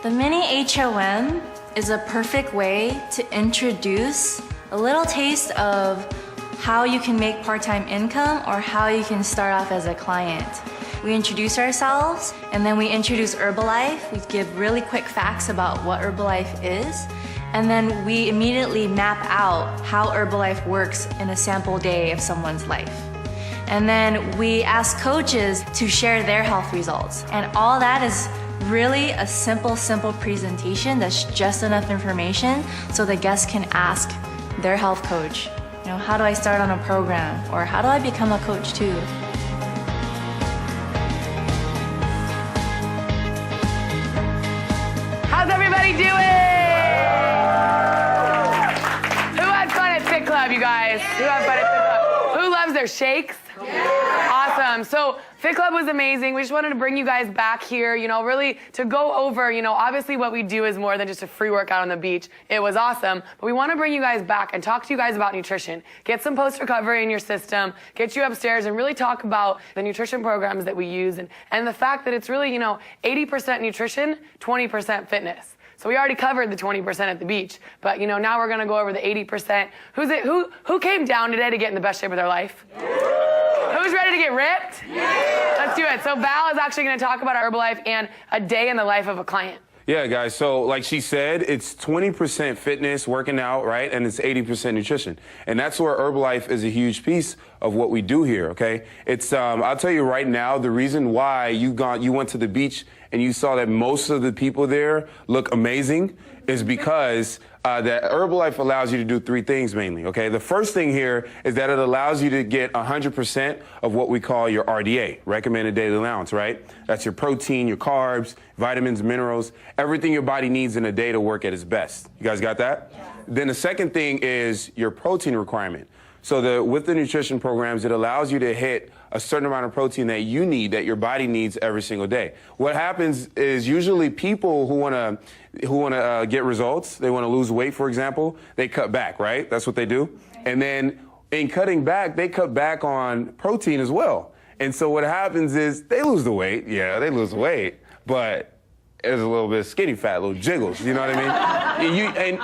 The mini HOM is a perfect way to introduce a little taste of how you can make part-time income or how you can start off as a client. We introduce ourselves and then we introduce Herbalife. We give really quick facts about what Herbalife is. And then we immediately map out how Herbalife works in a sample day of someone's life. And then we ask coaches to share their health results. And all that is really a simple presentation that's just enough information so the guests can ask their health coach, how do I start on a program? Or how do I become a coach too? How's everybody doing? Who had fun at FitClub, you guys? Who had fun at FitClub? Who loves their shakes? Awesome. So FitClub was amazing. We just wanted to bring you guys back here, really to go over, obviously what we do is more than just a free workout on the beach. It was awesome. But we want to bring you guys back and talk to you guys about nutrition. Get some post-recovery in your system, get you upstairs and really talk about the nutrition programs that we use and the fact that it's really, 80% nutrition, 20% fitness. So we already covered the 20% at the beach, but now we're going to go over the 80%. Who came down today to get in the best shape of their life? Who's ready to get ripped? Yeah. Let's do it. So Val is actually going to talk about Herbalife and a day in the life of a client. Yeah, guys. So like she said, it's 20% fitness, working out, right? And it's 80% nutrition. And that's where Herbalife is a huge piece of what we do here, okay? It's, I'll tell you right now, the reason why you went to the beach and you saw that most of the people there look amazing is because that Herbalife allows you to do three things mainly, okay? The first thing here is that it allows you to get 100% of what we call your RDA, recommended daily allowance, right? That's your protein, your carbs, vitamins, minerals, everything your body needs in a day to work at its best. You guys got that? Yeah. Then the second thing is your protein requirement. So with the nutrition programs, it allows you to hit a certain amount of protein that you need, that your body needs every single day. What happens is usually people who want to get results, they want to lose weight, for example, they cut back, right? That's what they do. And then in cutting back, they cut back on protein as well. And so what happens is they lose the weight. Yeah, they lose the weight, but there's a little bit of skinny fat, little jiggles, you know what I mean?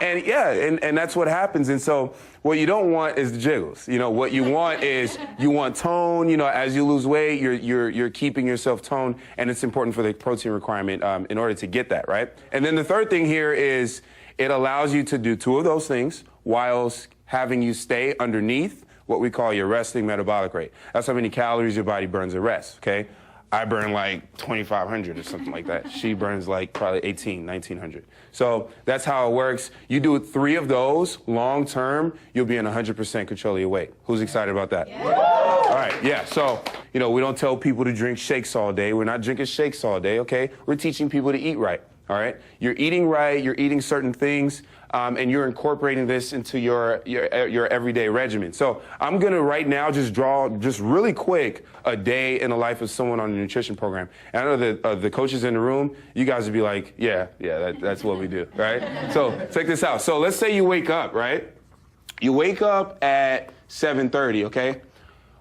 And that's what happens. And so what you don't want is the jiggles. What you want is you want tone. As you lose weight, you're keeping yourself toned, and it's important for the protein requirement in order to get that, right? And then the third thing here is it allows you to do two of those things whilst having you stay underneath what we call your resting metabolic rate. That's how many calories your body burns at rest, okay? I burn like 2,500 or something like that. She burns like probably 1,900. So that's how it works. You do 3 of those long term, you'll be in 100% control of your weight. Who's excited about that? Yeah. All right, yeah. So, we don't tell people to drink shakes all day. We're not drinking shakes all day, okay? We're teaching people to eat right, all right? You're eating right, you're eating certain things, and you're incorporating this into your everyday regimen. So I'm going to right now just draw just really quick a day in the life of someone on a nutrition program. And I know that the coaches in the room, you guys would be like, yeah, that's what we do, right? So check this out. So let's say you wake up, right? You wake up at 7:30, okay?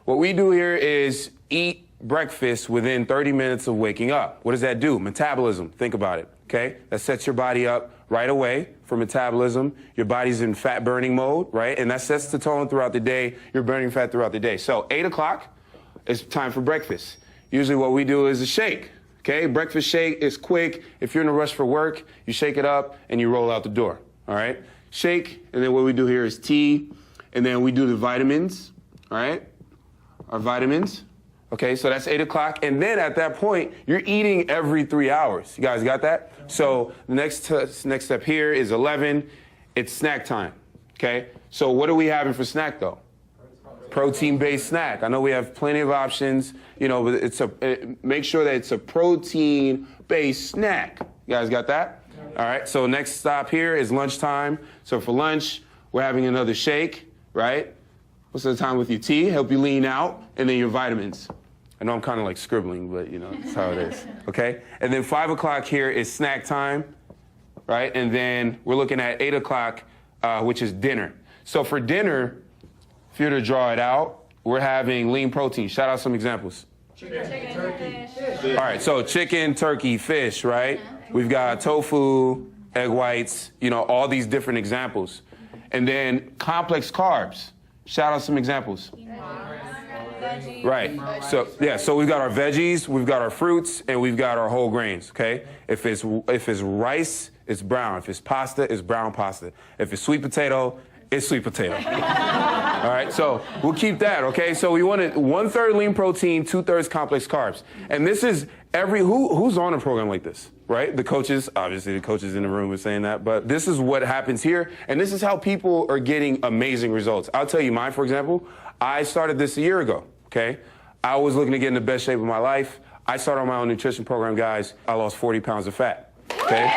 What we do here is eat breakfast within 30 minutes of waking up. What does that do? Metabolism. Think about it, okay? That sets your body up right away for metabolism. Your body's in fat burning mode, right? And that sets the tone throughout the day. You're burning fat throughout the day. So 8 o'clock is time for breakfast. Usually what we do is a shake, okay? Breakfast shake is quick. If you're in a rush for work, you shake it up and you roll out the door, all right? Shake, and then what we do here is tea, and then we do the vitamins, all right? Our vitamins. Okay, so that's 8 o'clock. And then at that point, you're eating every 3 hours. You guys got that? So the next step here is 11. It's snack time. Okay, so what are we having for snack though? Protein-based snack. I know we have plenty of options, but make sure that it's a protein-based snack. You guys got that? All right, so next stop here is lunchtime. So for lunch, we're having another shake, right? Most of the time with your tea, help you lean out, and then your vitamins. I know I'm kind of like scribbling, but that's how it is, okay? And then 5 o'clock here is snack time, right? And then we're looking at 8 o'clock, which is dinner. So for dinner, if you were to draw it out, we're having lean protein. Shout out some examples. All right, so chicken, turkey, fish, right? We've got tofu, egg whites, you know, all these different examples. And then complex carbs. Shout out some examples. Right. So yeah. So we've got our veggies, we've got our fruits, and we've got our whole grains. Okay. If it's rice, it's brown. If it's pasta, it's brown pasta. If it's sweet potato, it's sweet potato. All right. So we'll keep that. Okay. So we wanted 1/3 lean protein, 2/3 complex carbs, and this is who's on a program like this, right? The coaches, obviously, the coaches in the room are saying that, but this is what happens here, and this is how people are getting amazing results. I'll tell you mine, for example. I started this a year ago. Okay, I was looking to get in the best shape of my life. I started on my own nutrition program, guys. I lost 40 pounds of fat. Okay,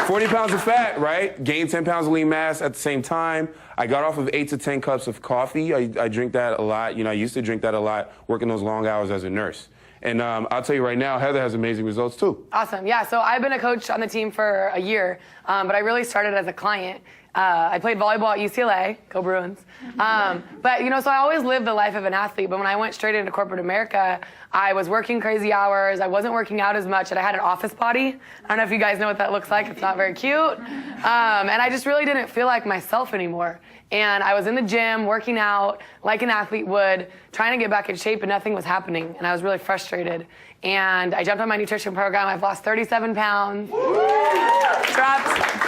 40 pounds of fat, right? Gained 10 pounds of lean mass at the same time. I got off of 8 to 10 cups of coffee. I drink that a lot. You know, I used to drink that a lot, working those long hours as a nurse. And I'll tell you right now, Heather has amazing results too. Awesome. Yeah. So I've been a coach on the team for a year, but I really started as a client. I played volleyball at UCLA, go Bruins. But, you know, so I always lived the life of an athlete. But when I went straight into corporate America, I was working crazy hours. I wasn't working out as much, and I had an office body. I don't know if you guys know what that looks like. It's not very cute. And I just really didn't feel like myself anymore. And I was in the gym, working out like an athlete would, trying to get back in shape, and nothing was happening. And I was really frustrated. And I jumped on my nutrition program. I've lost 37 pounds.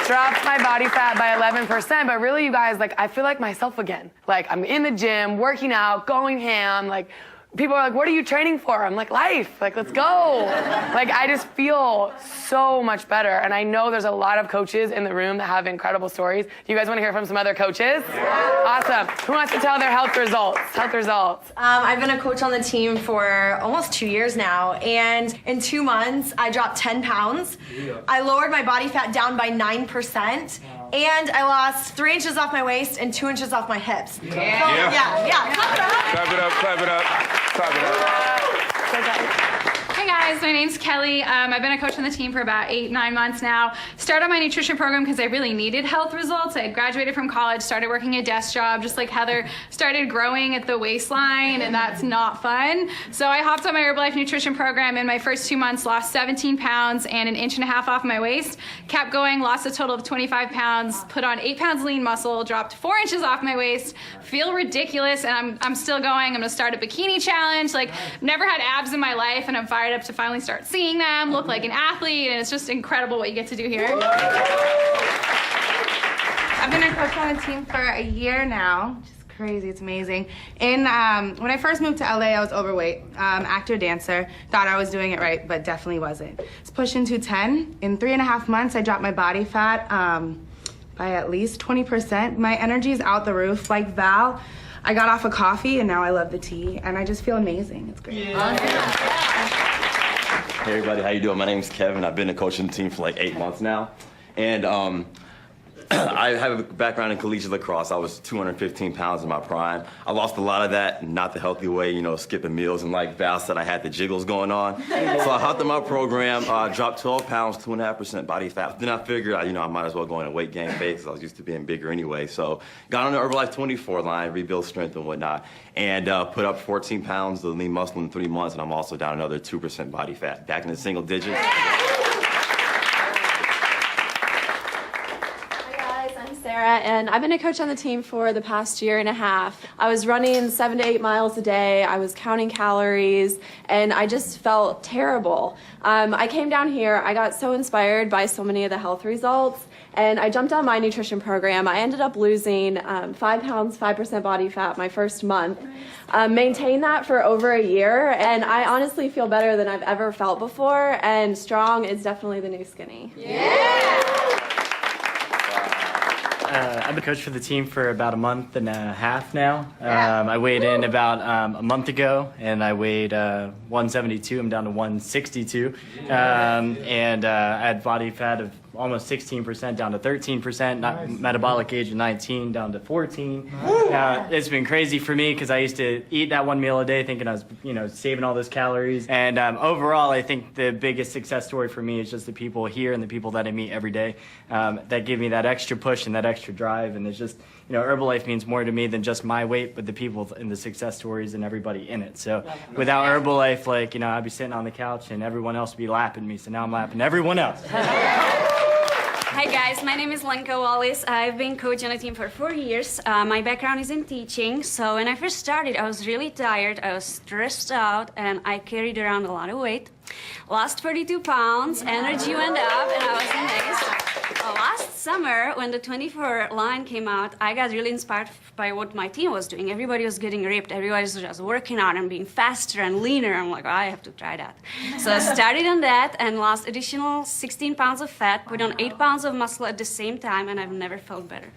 Dropped my body fat by 11%. But really, you guys, like, I feel like myself again. Like, I'm in the gym, working out, going ham, like, people are like, what are you training for? I'm like, life. Like, let's go. Like, I just feel so much better. And I know there's a lot of coaches in the room that have incredible stories. Do you guys want to hear from some other coaches? Yeah. Awesome. Who wants to tell their health results? I've been a coach on the team for almost 2 years now. And in 2 months, I dropped 10 pounds. Yeah. I lowered my body fat down by 9%. And I lost 3 inches off my waist and 2 inches off my hips. Yeah. Yeah. Clap it up. Clap it up. Clap it up. Hi guys, my name's Kelly. I've been a coach on the team for about 8-9 months now. Started my nutrition program because I really needed health results. I had graduated from college, started working a desk job, just like Heather, started growing at the waistline, and that's not fun. So I hopped on my Herbalife nutrition program. In my first 2 months, lost 17 pounds and 1.5 inches off my waist. Kept going, lost a total of 25 pounds, put on 8 pounds lean muscle, dropped 4 inches off my waist, feel ridiculous, and I'm still going. I'm gonna start a bikini challenge. Like, never had abs in my life, and I'm fired up to finally start seeing them, look like an athlete, and it's just incredible what you get to do here. I've been a coach on the team for a year now, which is crazy, it's amazing. And when I first moved to LA, I was overweight, actor, dancer, thought I was doing it right, but definitely wasn't. It's pushing 210. In 3.5 months, I dropped my body fat by at least 20%. My energy is out the roof. Like Val, I got off of coffee, and now I love the tea, and I just feel amazing. It's great. Yeah. Hey everybody, how you doing? My name's Kevin. I've been a coach on the team for like 8 months now. And I have a background in collegiate lacrosse. I was 215 pounds in my prime. I lost a lot of that, not the healthy way, you know, skipping meals. And like Val said, I had the jiggles going on. So I hopped in my program, dropped 12 pounds, 2.5% body fat. Then I figured, I might as well go in a weight gain phase because I was used to being bigger anyway. So got on the Herbalife 24 line, rebuild strength and whatnot, and put up 14 pounds of lean muscle in 3 months. And I'm also down another 2% body fat, back in the single digits. And I've been a coach on the team for the past 1.5 years. I was running 7 to 8 miles a day. I was counting calories, and I just felt terrible. I came down here. I got so inspired by so many of the health results, and I jumped on my nutrition program. I ended up losing 5 pounds, 5% body fat my first month. Maintained that for over a year, and I honestly feel better than I've ever felt before, and strong is definitely the new skinny. Yeah! I've been coach for the team for about 1.5 months now. I weighed in about a month ago, and I weighed 172. I'm down to 162. And I had body fat of almost 16% down to 13%, metabolic age of 19 down to 14. It's been crazy for me because I used to eat that 1 meal a day thinking I was, saving all those calories. And overall, I think the biggest success story for me is just the people here and the people that I meet every day that give me that extra push and that extra drive. And it's just, Herbalife means more to me than just my weight, but the people and the success stories and everybody in it. So without Herbalife, I'd be sitting on the couch and everyone else would be lapping me. So now I'm lapping everyone else. Hi guys, my name is Lenka Wallis. I've been coaching a team for 4 years. My background is in teaching, so when I first started, I was really tired, I was stressed out, and I carried around a lot of weight. Lost 32 pounds, energy went up, and I was amazed. Last summer, when the 24 line came out, I got really inspired by what my team was doing. Everybody was getting ripped, everybody was just working out and being faster and leaner. I'm like, I have to try that. So I started on that and lost additional 16 pounds of fat, put on 8 pounds of muscle at the same time, and I've never felt better.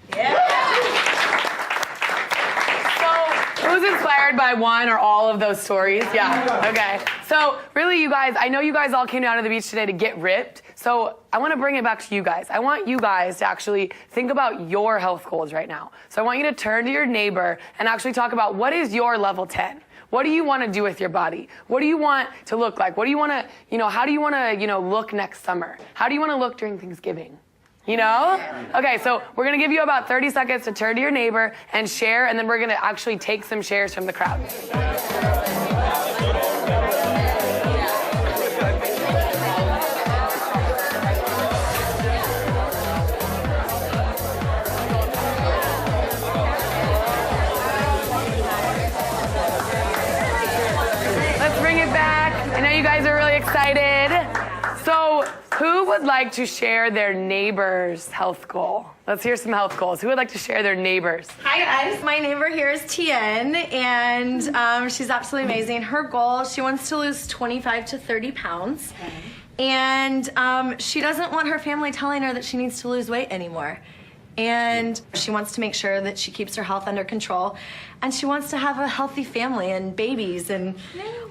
Who's inspired by one or all of those stories? Yeah, okay. So really, you guys, I know you guys all came down to the beach today to get ripped. So I want to bring it back to you guys. I want you guys to actually think about your health goals right now. So I want you to turn to your neighbor and actually talk about what is your level 10? What do you want to do with your body? What do you want to look like? What do you want to, how do you want to, look next summer? How do you want to look during Thanksgiving? Okay, so we're going to give you about 30 seconds to turn to your neighbor and share, and then we're going to actually take some shares from the crowd. Let's bring it back. I know you guys are really excited. So, who would like to share their neighbor's health goal? Let's hear some health goals. Who would like to share their neighbor's? Hi guys, my neighbor here is Tien, and she's absolutely amazing. Her goal, she wants to lose 25 to 30 pounds, and she doesn't want her family telling her that she needs to lose weight anymore. And she wants to make sure that she keeps her health under control, and she wants to have a healthy family and babies and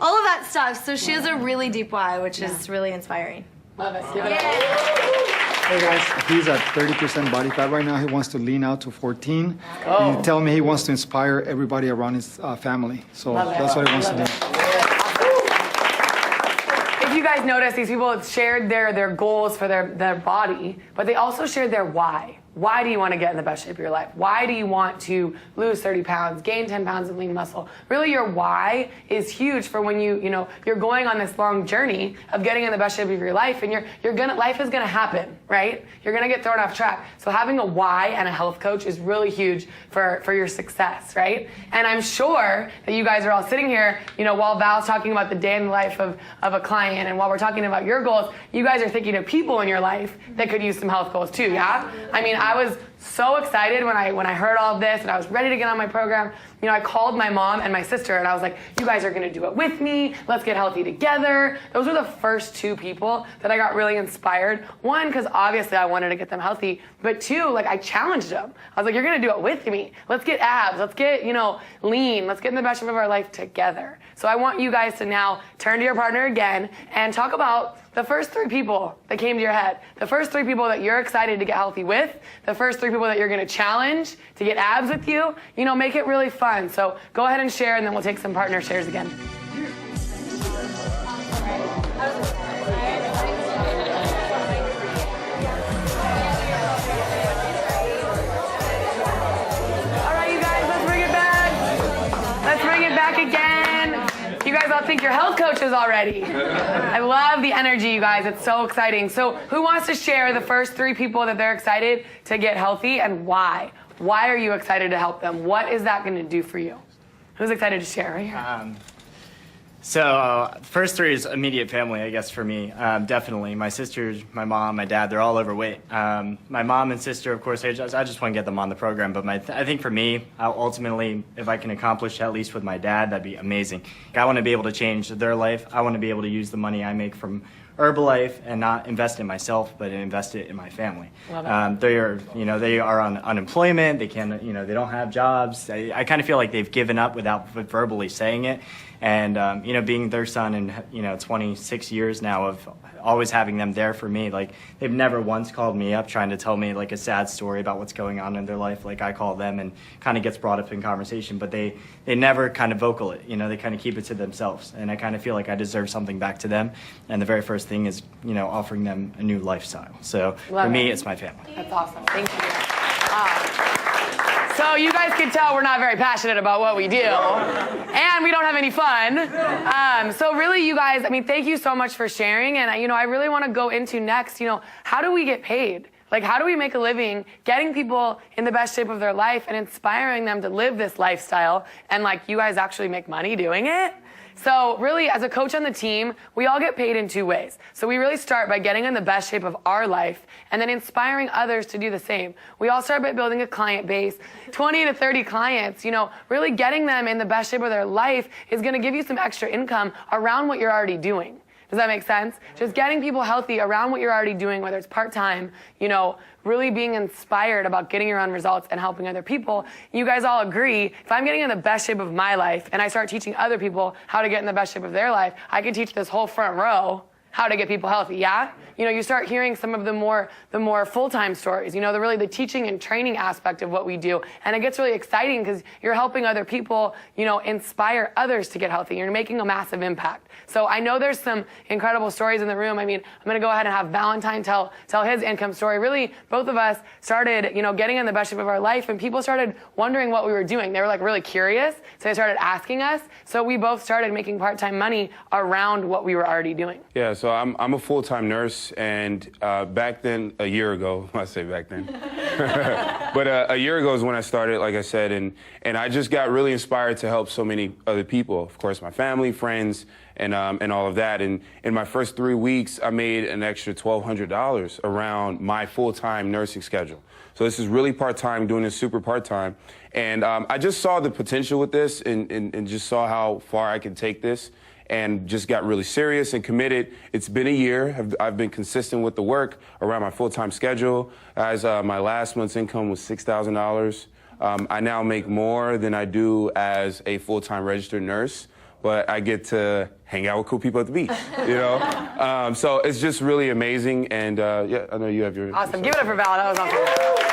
all of that stuff. So she has a really deep why, which is really inspiring. Love it. Hey guys, he's at 30% body fat right now. He wants to lean out to 14. And he tell me he wants to inspire everybody around his family. So that's what he wants to do. If you guys notice, these people have shared their goals for their body, but they also shared their why. Why do you want to get in the best shape of your life? Why do you want to lose 30 pounds, gain 10 pounds of lean muscle? Really, your why is huge for when you're going on this long journey of getting in the best shape of your life, and life is gonna happen, right? You're gonna get thrown off track. So having a why and a health coach is really huge for your success, right? And I'm sure that you guys are all sitting here, while Val's talking about the day in the life of a client, and while we're talking about your goals, you guys are thinking of people in your life that could use some health goals too, yeah? I mean, I was so excited when I heard all of this, and I was ready to get on my program. I called my mom and my sister, and I was like, you guys are gonna do it with me. Let's get healthy together. Those were the first two people that I got really inspired. One, because obviously I wanted to get them healthy, but two, I challenged them. I was like, you're gonna do it with me. Let's get abs. Let's get, lean. Let's get in the best shape of our life together. So I want you guys to now turn to your partner again and talk about the first three people that came to your head. The first three people that you're excited to get healthy with. The first three people that you're gonna challenge to get abs with you. Make it really fun. So go ahead and share, and then we'll take some partner shares again. All right, you guys, let's bring it back. Let's bring it back again. You guys all think you're health coaches already. I love the energy, you guys. It's so exciting. So who wants to share the first three people that they're excited to get healthy, and why? Why are you excited to help them? What is that going to do for you? Who's excited to share right here? First three is immediate family, I guess, for me. Definitely. My sisters, my mom, my dad, they're all overweight. My mom and sister, of course, I just want to get them on the program. But I think for me, ultimately, if I can accomplish at least with my dad, that'd be amazing. I want to be able to change their life. I want to be able to use the money I make from Herbalife and not invest in myself, but invest it in my family. They are on unemployment. They can, they don't have jobs. I kind of feel like they've given up without verbally saying it. And, being their son in, 26 years now of always having them there for me, they've never once called me up trying to tell me a sad story about what's going on in their life. I call them and kind of gets brought up in conversation, but they never kind of vocal it, they kind of keep it to themselves. And I kind of feel like I deserve something back to them. And the very first thing is, offering them a new lifestyle. So for me, it's my family. That's awesome. Thank you. So So you guys can tell we're not very passionate about what we do. And we don't have any fun. So really, you guys, I mean, thank you so much for sharing. And, I really want to go into next, how do we get paid? Like, how do we make a living getting people in the best shape of their life and inspiring them to live this lifestyle and, you guys actually make money doing it? So really, as a coach on the team, we all get paid in two ways. So we really start by getting in the best shape of our life and then inspiring others to do the same. We all start by building a client base, 20 to 30 clients, really getting them in the best shape of their life is going to give you some extra income around what you're already doing. Does that make sense? Just getting people healthy around what you're already doing, whether it's part-time, really being inspired about getting your own results and helping other people. You guys all agree, if I'm getting in the best shape of my life and I start teaching other people how to get in the best shape of their life, I can teach this whole front row how to get people healthy, yeah? You start hearing some of the more full-time stories, the teaching and training aspect of what we do. And it gets really exciting because you're helping other people, inspire others to get healthy. You're making a massive impact. So I know there's some incredible stories in the room. I mean, I'm going to go ahead and have Valentine tell his income story. Really, both of us started, getting in the best shape of our life, and people started wondering what we were doing. They were really curious, so they started asking us. So we both started making part-time money around what we were already doing. Yeah, so I'm a full-time nurse, and back then, a year ago, I say back then, but a year ago is when I started, like I said, and I just got really inspired to help so many other people. Of course, my family, friends, and all of that. And in my first 3 weeks, I made an extra $1,200 around my full-time nursing schedule. So this is really part-time, doing this super part-time. And I just saw the potential with this and just saw how far I could take this, and just got really serious and committed. It's been a year. I've been consistent with the work around my full-time schedule. As my last month's income was $6,000. I now make more than I do as a full-time registered nurse, but I get to hang out with cool people at the beach, So it's just really amazing, and yeah, I know you have your... Awesome. Give it up for Val. That was awesome.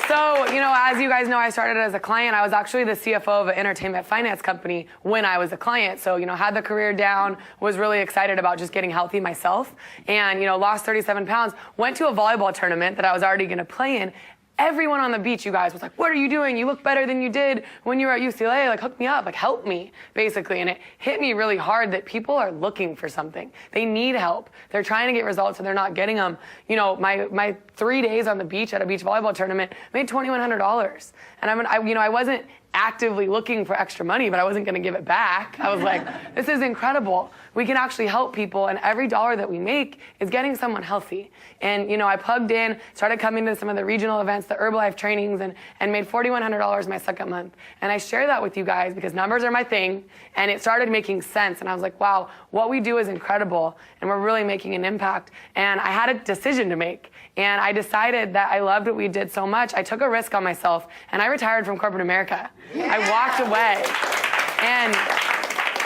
So, as you guys know, I started as a client. I was actually the CFO of an entertainment finance company when I was a client. So, had the career down, was really excited about just getting healthy myself, and, lost 37 pounds, went to a volleyball tournament that I was already going to play in. Everyone on the beach, you guys, was like, what are you doing? You look better than you did when you were at UCLA. Hook me up, help me, basically. And it hit me really hard that people are looking for something. They need help. They're trying to get results and they're not getting them. My 3 days on the beach at a beach volleyball tournament made $2,100. And I wasn't actively looking for extra money, but I wasn't going to give it back. I was like, this is incredible. We can actually help people, and every dollar that we make is getting someone healthy. And, I plugged in, started coming to some of the regional events, the Herbalife trainings, and made $4,100 my second month. And I share that with you guys because numbers are my thing, and it started making sense. And I was like, wow, what we do is incredible, and we're really making an impact. And I had a decision to make. And I decided that I loved what we did so much. I took a risk on myself, and I retired from corporate America. I walked away. And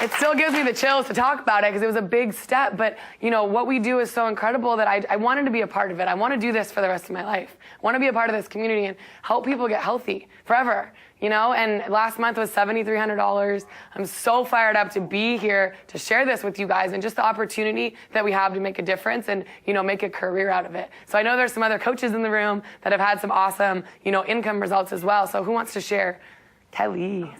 it still gives me the chills to talk about it because it was a big step. But, what we do is so incredible that I wanted to be a part of it. I want to do this for the rest of my life. I want to be a part of this community and help people get healthy forever. And last month was $7,300. I'm so fired up to be here to share this with you guys and just the opportunity that we have to make a difference and, make a career out of it. So I know there's some other coaches in the room that have had some awesome, income results as well. So who wants to share? Kelly.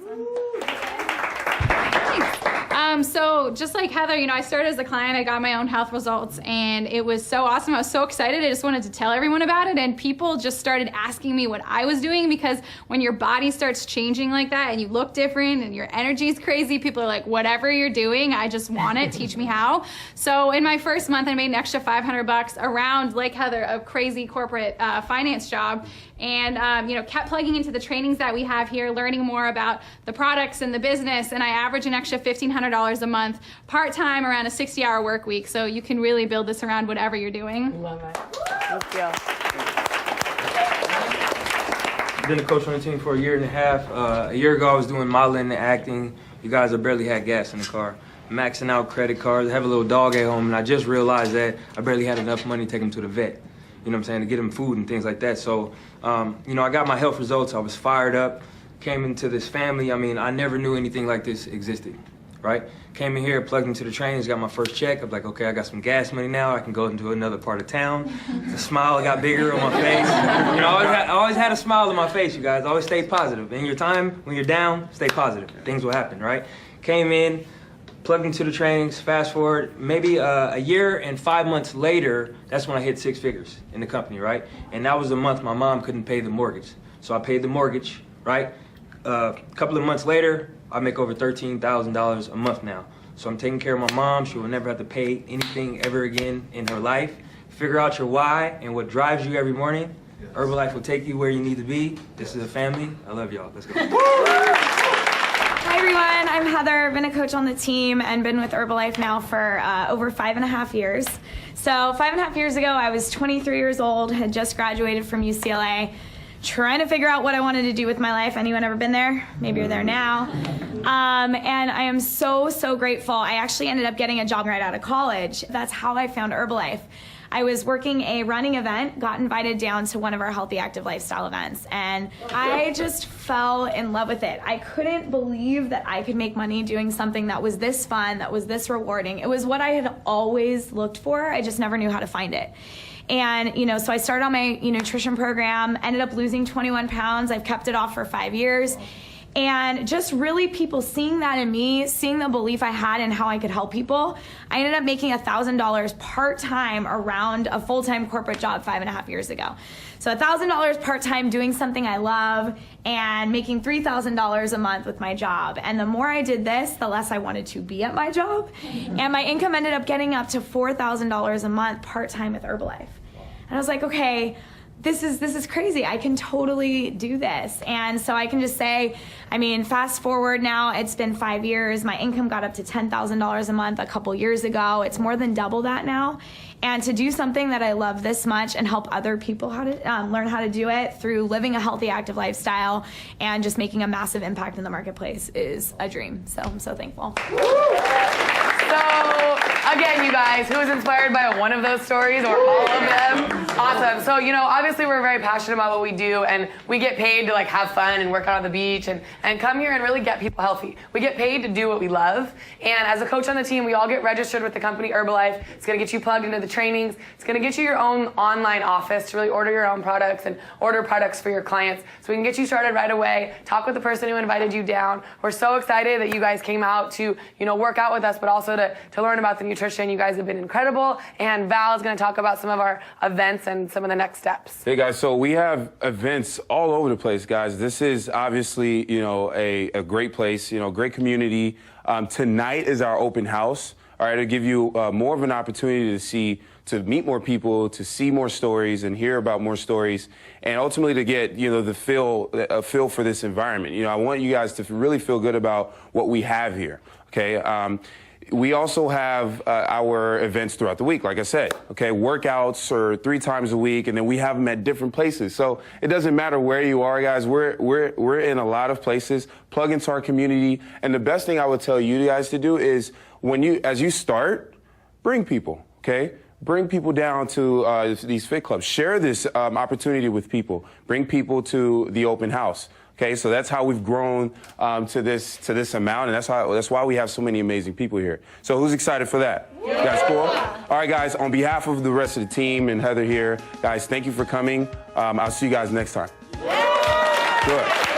So just like Heather, I started as a client, I got my own health results, and it was so awesome. I was so excited. I just wanted to tell everyone about it, and people just started asking me what I was doing, because when your body starts changing like that and you look different and your energy is crazy, people are like, whatever you're doing, I just want it. Teach me how. So in my first month, I made an extra $500 around, like Heather, a crazy corporate finance job, and kept plugging into the trainings that we have here, learning more about the products and the business, and I average an extra $1,500 a month, part-time, around a 60-hour work week, so you can really build this around whatever you're doing. Love it. Thank you. I've been a coach on the team for a year and a half. A year ago, I was doing modeling and acting. You guys, I barely had gas in the car. Maxing out credit cards. I have a little dog at home, and I just realized that I barely had enough money to take him to the vet. You know what I'm saying, to get him food and things like that. So, I got my health results. I was fired up, came into this family. I never knew anything like this existed. right? Came in here, plugged into the trainings, got my first check. I'm like, okay, I got some gas money now. I can go into another part of town. The smile got bigger on my face. You know, I always had a smile on my face, you guys. Always stay positive. In your time, when you're down, stay positive. Things will happen, right? Came in, plugged into the trainings, fast forward, maybe a year and 5 months later, that's when I hit 6 figures in the company, right? And that was the month my mom couldn't pay the mortgage. So I paid the mortgage, right? A couple of months later, I make over $13,000 a month now. So I'm taking care of my mom. She will never have to pay anything ever again in her life. Figure out your why and what drives you every morning. Herbalife will take you where you need to be. This is a family. I love y'all. Let's go. Hi everyone, I'm Heather. I've been a coach on the team and been with Herbalife now for over 5.5 years. So 5.5 years ago, I was 23 years old, had just graduated from UCLA, trying to figure out what I wanted to do with my life. Anyone ever been there? Maybe you're there now. And I am so, so grateful. I actually ended up getting a job right out of college. That's how I found Herbalife. I was working a running event, got invited down to one of our healthy active lifestyle events, and I just fell in love with it. I couldn't believe that I could make money doing something that was this fun, that was this rewarding. It was what I had always looked for. I just never knew how to find it. And, so I started on my nutrition program, ended up losing 21 pounds. I've kept it off for 5 years. And just really people seeing that in me, seeing the belief I had in how I could help people, I ended up making $1,000 part-time around a full-time corporate job 5.5 years ago. So $1,000 part-time doing something I love and making $3,000 a month with my job. And the more I did this, the less I wanted to be at my job. And my income ended up getting up to $4,000 a month part-time with Herbalife. And I was like, okay, this is crazy. I can totally do this. And so I can just say, fast forward now, it's been 5 years. My income got up to $10,000 a month a couple years ago. It's more than double that now. And to do something that I love this much and help other people how to learn how to do it through living a healthy, active lifestyle and just making a massive impact in the marketplace is a dream. So I'm so thankful. So, again, you guys, who was inspired by one of those stories or all of them? Awesome. So, obviously we're very passionate about what we do, and we get paid to have fun and work out on the beach and come here and really get people healthy. We get paid to do what we love, and as a coach on the team, we all get registered with the company Herbalife. It's going to get you plugged into the trainings. It's going to get you your own online office to really order your own products and order products for your clients, so we can get you started right away. Talk with the person who invited you down. We're so excited that you guys came out to, work out with us, but also to learn about the nutrition. You guys have been incredible, and Val is going to talk about some of our events and some of the next steps. Hey guys, so we have events all over the place, guys. This is obviously, a great place, great community. Tonight is our open house. All right, to give you more of an opportunity to meet more people, to see more stories and hear about more stories, and ultimately to get, a feel for this environment. I want you guys to really feel good about what we have here, okay? We also have our events throughout the week, like I said, okay? Workouts are 3 times a week, and then we have them at different places. So it doesn't matter where you are, guys. We're in a lot of places. Plug into our community. And the best thing I would tell you guys to do is as you start, bring people, okay? Bring people down to these fit clubs. Share this opportunity with people. Bring people to the open house. Okay, so that's how we've grown to this amount, and that's why we have so many amazing people here. So who's excited for that? Yeah. You guys cool? All right, guys, on behalf of the rest of the team and Heather here, guys, thank you for coming. I'll see you guys next time. Yeah. Good.